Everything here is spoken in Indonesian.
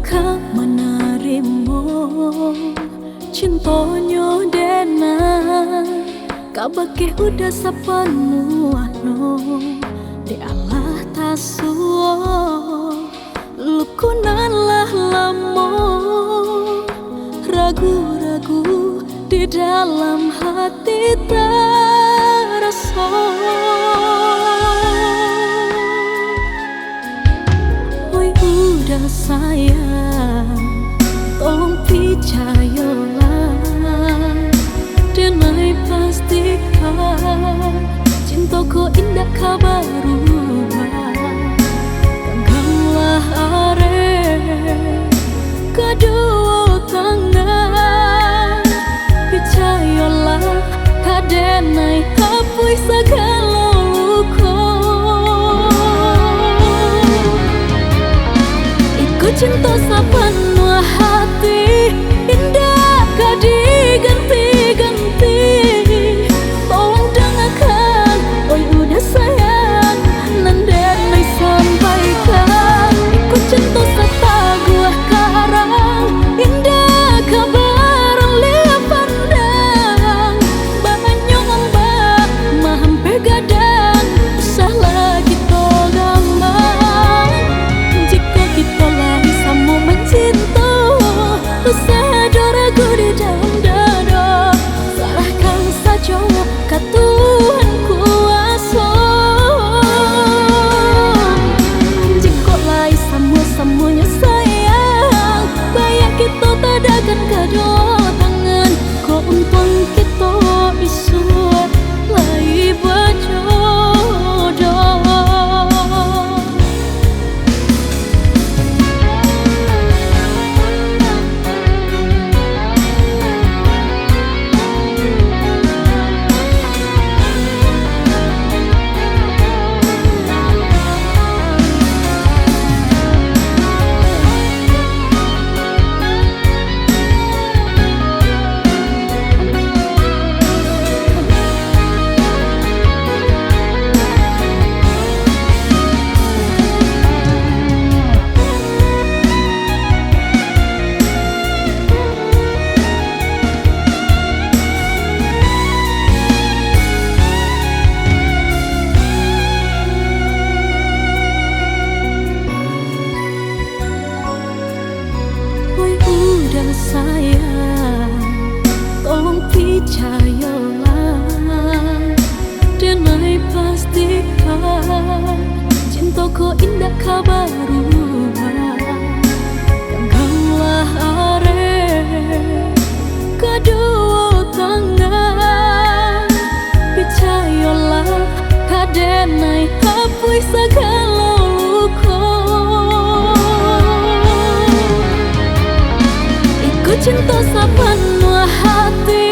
Ka menarimo cintonyo dena kabake udah sapenuhno di Allah tasuo lukunan lah lamo ragu-ragu di dalam hati terasa. Oi udah sayang, tolong percayalah, denai pastikan cintaku indah kabaru. Genggamlah are kedua tangan, percayalah kadenai hapus segala luka. Cinta sepenuh hati indah gak diganti-ganti. Tolong dengarkan, oi udah sayang, nandenai sampaikan. Ikut cinta seteguh karang indah kabar lihat pandang. Banyak ombak mahampe gadang usah lagi togamang. Jika kita lagi sama mencinta usah ada ragu di dalam dada. Serahkan saja ke Tuhan kuasa. Jika lagi sama-samanya sayang, baik kita tadakan kedua tangan. Kau untung kita isu lagi berjodoh. Udah sayang, tolong percayalah, denai pastikan cintaku indah kabaru. Genggamlah are kedua tangan, percayalah kadenai hapus segala luka. Cinta sepenuh hati